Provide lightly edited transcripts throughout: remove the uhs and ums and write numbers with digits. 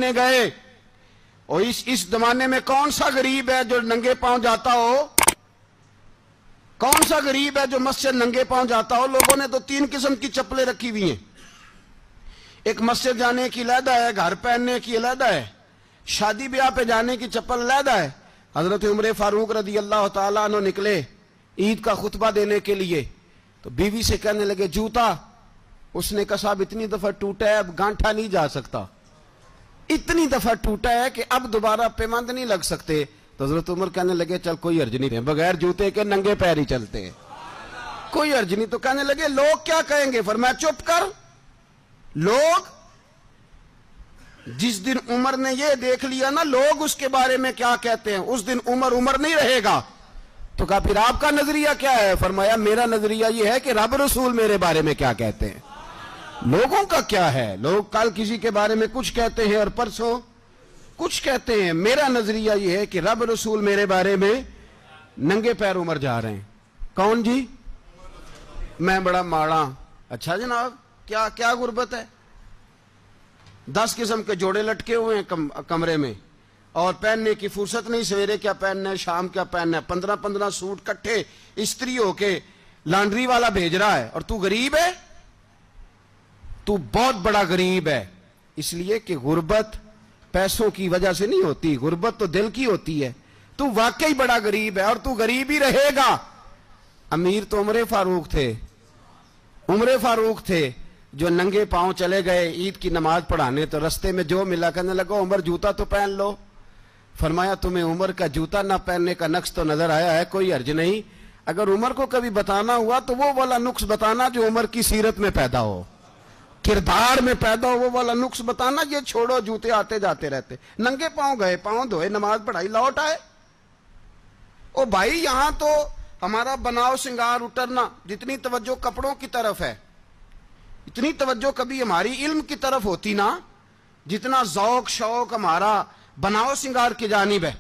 کرنے گئے. اور اس زمانے میں کون سا غریب ہے جو ننگے پاؤں جاتا ہو؟ کون سا غریب ہے جو مسجد ننگے پاؤں جاتا ہو؟ لوگوں نے تو 3 قسم کی چپلیں رکھی ہوئی ہیں. ایک مسجد جانے کی علیحدہ ہے، گھر پہننے کی علیحدہ ہے، شادی بیاہ پہ جانے کی چپل علیحدہ ہے. حضرت عمر فاروق رضی اللہ تعالیٰ عنہ نکلے عید کا خطبہ دینے کے لیے، تو بیوی سے کہنے لگے جوتا. اس نے کہا صاحب اتنی دفعہ ٹوٹا ہے اب گانٹھا نہیں جا سکتا، اتنی دفعہ ٹوٹا ہے کہ اب دوبارہ پیمند نہیں لگ سکتے. تو حضرت عمر کہنے لگے چل کوئی حرج نہیں ہے، بغیر جوتے کے ننگے پیر ہی چلتے ہیں، کوئی حرج نہیں. تو کہنے لگے لوگ کیا کہیں گے؟ فرمایا چپ کر. لوگ جس دن عمر نے یہ دیکھ لیا نا لوگ اس کے بارے میں کیا کہتے ہیں، اس دن عمر نہیں رہے گا. تو کہا پھر آپ کا نظریہ کیا ہے؟ فرمایا میرا نظریہ یہ ہے کہ رب رسول میرے بارے میں کیا کہتے ہیں. لوگوں کا کیا ہے؟ لوگ کل کسی کے بارے میں کچھ کہتے ہیں اور پرسوں کچھ کہتے ہیں. میرا نظریہ یہ ہے کہ رب رسول میرے بارے میں ننگے پیر عمر جا رہے ہیں. کون جی؟ میں بڑا ماڑا. اچھا جناب کیا غربت ہے؟ 10 قسم کے جوڑے لٹکے ہوئے ہیں کمرے میں اور پہننے کی فرصت نہیں. سویرے کیا پہننا ہے، شام کیا پہننا ہے، 15 سوٹ کٹھے استری ہو کے لانڈری والا بھیج رہا ہے. اور تو غریب ہے، تو بہت بڑا غریب ہے. اس لیے کہ غربت پیسوں کی وجہ سے نہیں ہوتی، غربت تو دل کی ہوتی ہے. تو واقعی بڑا غریب ہے اور تو غریب ہی رہے گا. امیر تو عمر فاروق تھے جو ننگے پاؤں چلے گئے عید کی نماز پڑھانے. تو رستے میں جو ملا کہنے لگا عمر جوتا تو پہن لو. فرمایا تمہیں عمر کا جوتا نہ پہننے کا نقص تو نظر آیا ہے، کوئی حرج نہیں. اگر عمر کو کبھی بتانا ہوا تو وہ والا نقص بتانا جو عمر کی سیرت میں پیدا ہو، کردار میں پیدا ہو، وہ والا نقص بتانا. یہ چھوڑو جوتے آتے جاتے رہتے. ننگے پاؤں گئے، پاؤں دھوئے، نماز پڑھائی، لوٹ آئے. او بھائی یہاں تو ہمارا بناؤ سنگار اترنا جتنی توجہ کپڑوں کی طرف ہے اتنی توجہ کبھی ہماری علم کی طرف ہوتی نا، جتنا ذوق شوق ہمارا بناؤ سنگار کی جانب ہے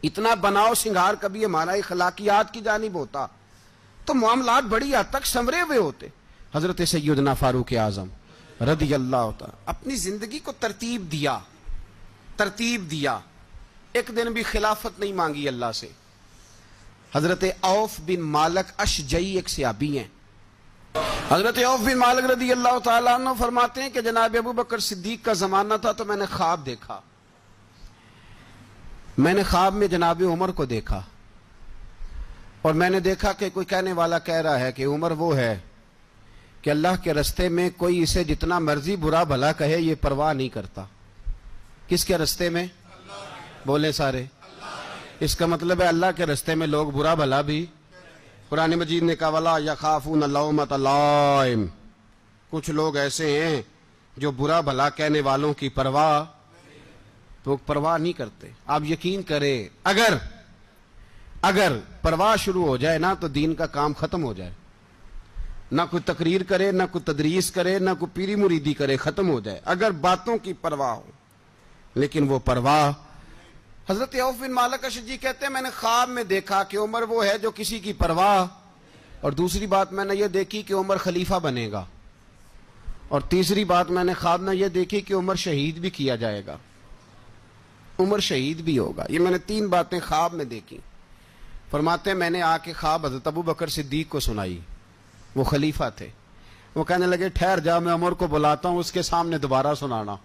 اتنا بناؤ سنگار کبھی ہمارا اخلاقیات کی جانب ہوتا تو معاملات بڑی حد تک سنورے ہوئے ہوتے. حضرت سیدنا فاروق اعظم رضی اللہ تعالی اپنی زندگی کو ترتیب دیا. ایک دن بھی خلافت نہیں مانگی اللہ سے. حضرت عوف بن مالک اشجعی ایک صحابی ہیں. حضرت عوف بن مالک رضی اللہ تعالیٰ عنہ فرماتے ہیں کہ جناب ابو بکر صدیق کا زمانہ تھا تو میں نے خواب دیکھا. میں نے خواب میں جناب عمر کو دیکھا اور میں نے دیکھا کہ کوئی کہنے والا کہہ رہا ہے کہ عمر وہ ہے کہ اللہ کے رستے میں کوئی اسے جتنا مرضی برا بھلا کہے یہ پرواہ نہیں کرتا. کس کے رستے میں؟ بولے سارے. اس کا مطلب ہے اللہ کے رستے میں لوگ برا بھلا بھی. قرآن مجید نے کہا وَلَا يَخَافُونَ لَوْمَةَ لَائِمٍ. کچھ لوگ ایسے ہیں جو برا بھلا کہنے والوں کی پرواہ نہیں کرتے. آپ یقین کریں اگر پرواہ شروع ہو جائے نا تو دین کا کام ختم ہو جائے. نہ کوئی تقریر کرے، نہ کوئی تدریس کرے، نہ کوئی پیری مریدی کرے، ختم ہو جائے اگر باتوں کی پرواہ ہو. لیکن وہ پرواہ. حضرت عوف بن مالک اشجعی کہتے ہیں میں نے خواب میں دیکھا کہ عمر وہ ہے جو کسی کی پرواہ. اور دوسری بات میں نے یہ دیکھی کہ عمر خلیفہ بنے گا. اور تیسری بات میں نے خواب میں یہ دیکھی کہ عمر شہید بھی کیا جائے گا، عمر شہید بھی ہوگا. یہ میں نے 3 باتیں خواب میں دیکھی. فرماتے ہیں میں نے آ کے خواب حضرت ابو بکر صدیق کو سنائی. وہ خلیفہ تھے. وہ کہنے لگے ٹھہر جا میں عمر کو بلاتا ہوں، اس کے سامنے دوبارہ سنانا.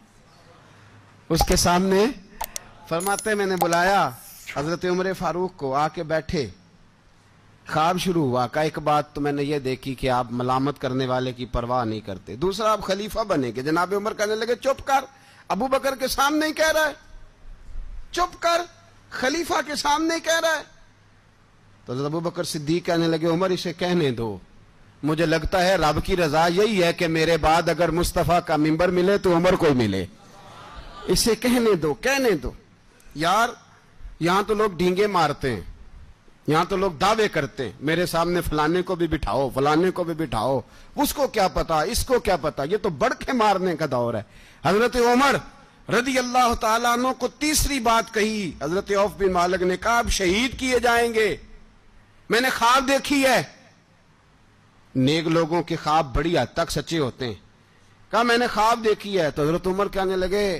اس کے سامنے. فرماتے ہیں میں نے بلایا حضرت عمر فاروق کو، آ کے بیٹھے. خواب شروع ہوا. کا ایک بات تو میں نے یہ دیکھی کہ آپ ملامت کرنے والے کی پرواہ نہیں کرتے. دوسرا آپ خلیفہ بنے کہ جناب عمر کہنے لگے چپ کر، ابو بکر کے سامنے ہی کہہ رہا ہے، چپ کر، خلیفہ کے سامنے ہی کہہ رہا ہے. تو حضرت ابو بکر صدیق کہنے لگے عمر اسے کہنے دو، مجھے لگتا ہے رب کی رضا یہی ہے کہ میرے بعد اگر مصطفیٰ کا منبر ملے تو عمر کو ملے. اسے کہنے دو. یار یہاں تو لوگ ڈینگے مارتے ہیں، یہاں تو لوگ دعوے کرتے ہیں میرے سامنے فلانے کو بھی بٹھاؤ، فلانے کو بھی بٹھاؤ، اس کو کیا پتا، اس کو کیا پتا. یہ تو بڑکے مارنے کا دور ہے. حضرت عمر رضی اللہ تعالیٰ عنہ کو تیسری بات کہی. حضرت عوف بن مالک نے کہا اب شہید کیے جائیں گے، میں نے خواب دیکھی ہے. نیک لوگوں کے خواب بڑی حد تک سچے ہوتے ہیں. کہا میں نے خواب دیکھی ہے. تو حضرت عمر کہنے لگے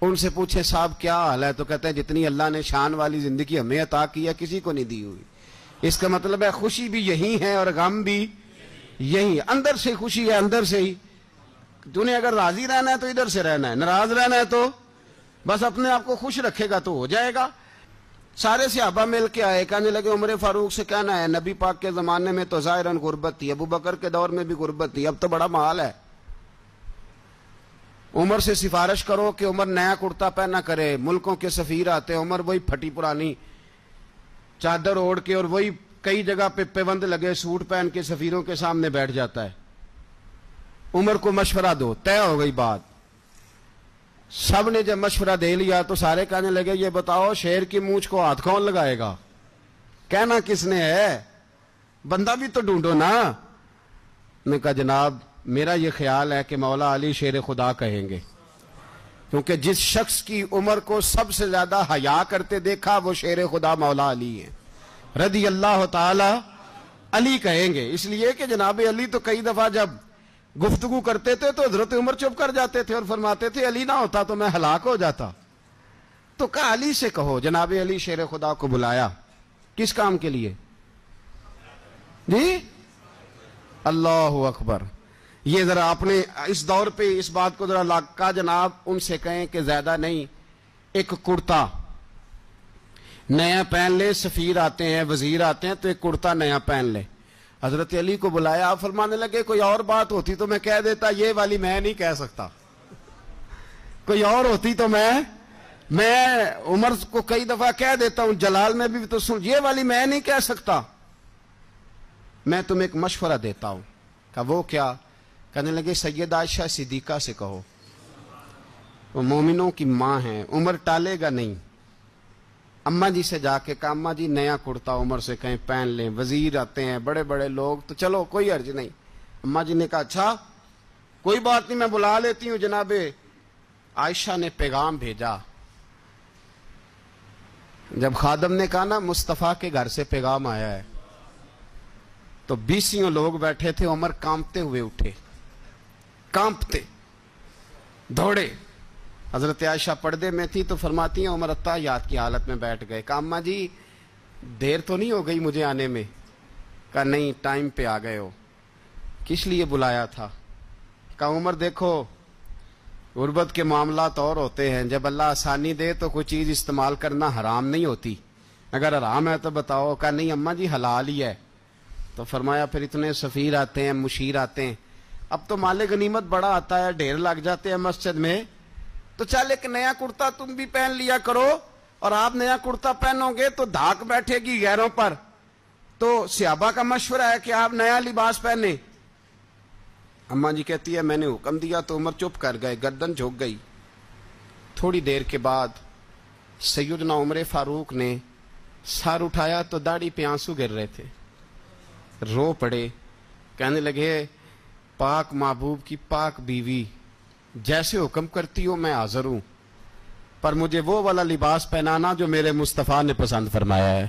ان سے پوچھیں صاحب کیا حال ہے، تو کہتے ہیں جتنی اللہ نے شان والی زندگی ہمیں عطا کی ہے کسی کو نہیں دی ہوئی۔ اس کا مطلب ہے خوشی بھی یہی ہے اور غم بھی یہی، اندر سے خوشی ہے، اندر سے ہی۔ تو نے اگر راضی رہنا ہے تو ادھر سے رہنا ہے، ناراض رہنا ہے تو بس اپنے آپ کو خوش رکھے گا تو ہو جائے گا۔ سارے صحابہ مل کے آئے، کہنے لگے عمر فاروق سے کہنا ہے نبی پاک کے زمانے میں تو ظاہراً غربت تھی، ابو بکر کے دور میں بھی غربت تھی، اب تو بڑا مال ہے، عمر سے سفارش کرو کہ عمر نیا کرتا پہنا کرے۔ ملکوں کے سفیر آتے، عمر وہی پھٹی پرانی چادر اوڑھ کے اور وہی کئی جگہ پہ پیوند لگے سوٹ پہن کے سفیروں کے سامنے بیٹھ جاتا ہے۔ عمر کو مشورہ دو، طے ہو گئی بات۔ سب نے جب مشورہ دے لیا تو سارے کہنے لگے یہ بتاؤ شیر کی مونچھ کو ہاتھ کون لگائے گا، کہنا کس نے ہے، بندہ بھی تو ڈھونڈو نا۔ نے کہا جناب میرا یہ خیال ہے کہ مولا علی شیر خدا کہیں گے، کیونکہ جس شخص کی عمر کو سب سے زیادہ حیا کرتے دیکھا وہ شیر خدا مولا علی ہیں رضی اللہ تعالی علی کہیں گے، اس لیے کہ جناب علی تو کئی دفعہ جب گفتگو کرتے تھے تو حضرت عمر چپ کر جاتے تھے اور فرماتے تھے علی نہ ہوتا تو میں ہلاک ہو جاتا۔ تو کہا علی سے کہو، جناب علی شیر خدا کو بلایا، کس کام کے لیے؟ جی اللہ اکبر۔ یہ ذرا اپنے اس دور پہ اس بات کو ذرا کا جناب ان سے کہیں کہ زیادہ نہیں، ایک کرتا نیا پہن لے، سفیر آتے ہیں وزیر آتے ہیں تو ایک کرتا نیا پہن لے۔ حضرت علی کو بلایا، آپ فرمانے لگے کوئی اور بات ہوتی تو میں کہہ دیتا، یہ والی میں نہیں کہہ سکتا، کوئی اور ہوتی تو میں عمر کو کئی دفعہ کہہ دیتا ہوں، جلال میں بھی تو سن، یہ والی میں نہیں کہہ سکتا، میں تمہیں ایک مشورہ دیتا ہوں۔ کہا وہ کیا؟ کہنے لگے سیدہ عائشہ صدیقہ سے کہو، وہ مومنوں کی ماں ہیں، عمر ٹالے گا نہیں۔ اماں جی سے جا کے کہا اماں جی نیا کرتا عمر سے کہیں پہن لیں، وزیر آتے ہیں بڑے بڑے لوگ تو چلو کوئی حرج نہیں۔ اماں جی نے کہا اچھا کوئی بات نہیں میں بلا لیتی ہوں۔ جناب عائشہ نے پیغام بھیجا، جب خادم نے کہا نا مصطفیٰ کے گھر سے پیغام آیا ہے تو 20 لوگ بیٹھے تھے، عمر کانپتے ہوئے اٹھے، کانپتے دوڑے۔ حضرت عائشہ پردے میں تھی تو فرماتی ہیں عمر اتحیات کی حالت میں بیٹھ گئے۔ کہا اماں جی دیر تو نہیں ہو گئی مجھے آنے میں؟ کہا نہیں ٹائم پہ آ گئے ہو۔ کس لیے بلایا تھا؟ کہا عمر دیکھو غربت کے معاملات اور ہوتے ہیں، جب اللہ آسانی دے تو کوئی چیز استعمال کرنا حرام نہیں ہوتی، اگر حرام ہے تو بتاؤ۔ کہا نہیں اماں جی حلال ہی ہے۔ تو فرمایا پھر اتنے سفیر آتے ہیں مشیر آتے ہیں، اب تو مال غنیمت بڑا آتا ہے، ڈھیر لگ جاتے ہیں مسجد میں، تو چل ایک نیا کرتا تم بھی پہن لیا کرو، اور آپ نیا کرتا پہنو گے تو دھاک بیٹھے گی غیروں پر۔ تو صحابہ کا مشورہ ہے کہ آپ نیا لباس پہنے۔ اماں جی کہتی ہے میں نے حکم دیا تو عمر چپ کر گئے، گردن جھک گئی۔ تھوڑی دیر کے بعد سیدنا عمر فاروق نے سر اٹھایا تو داڑھی پہ آنسو گر رہے تھے، رو پڑے، کہنے لگے پاک محبوب کی پاک بیوی جیسے حکم کرتی ہو میں حاضر ہوں، پر مجھے وہ والا لباس پہنانا جو میرے مصطفیٰ نے پسند فرمایا ہے۔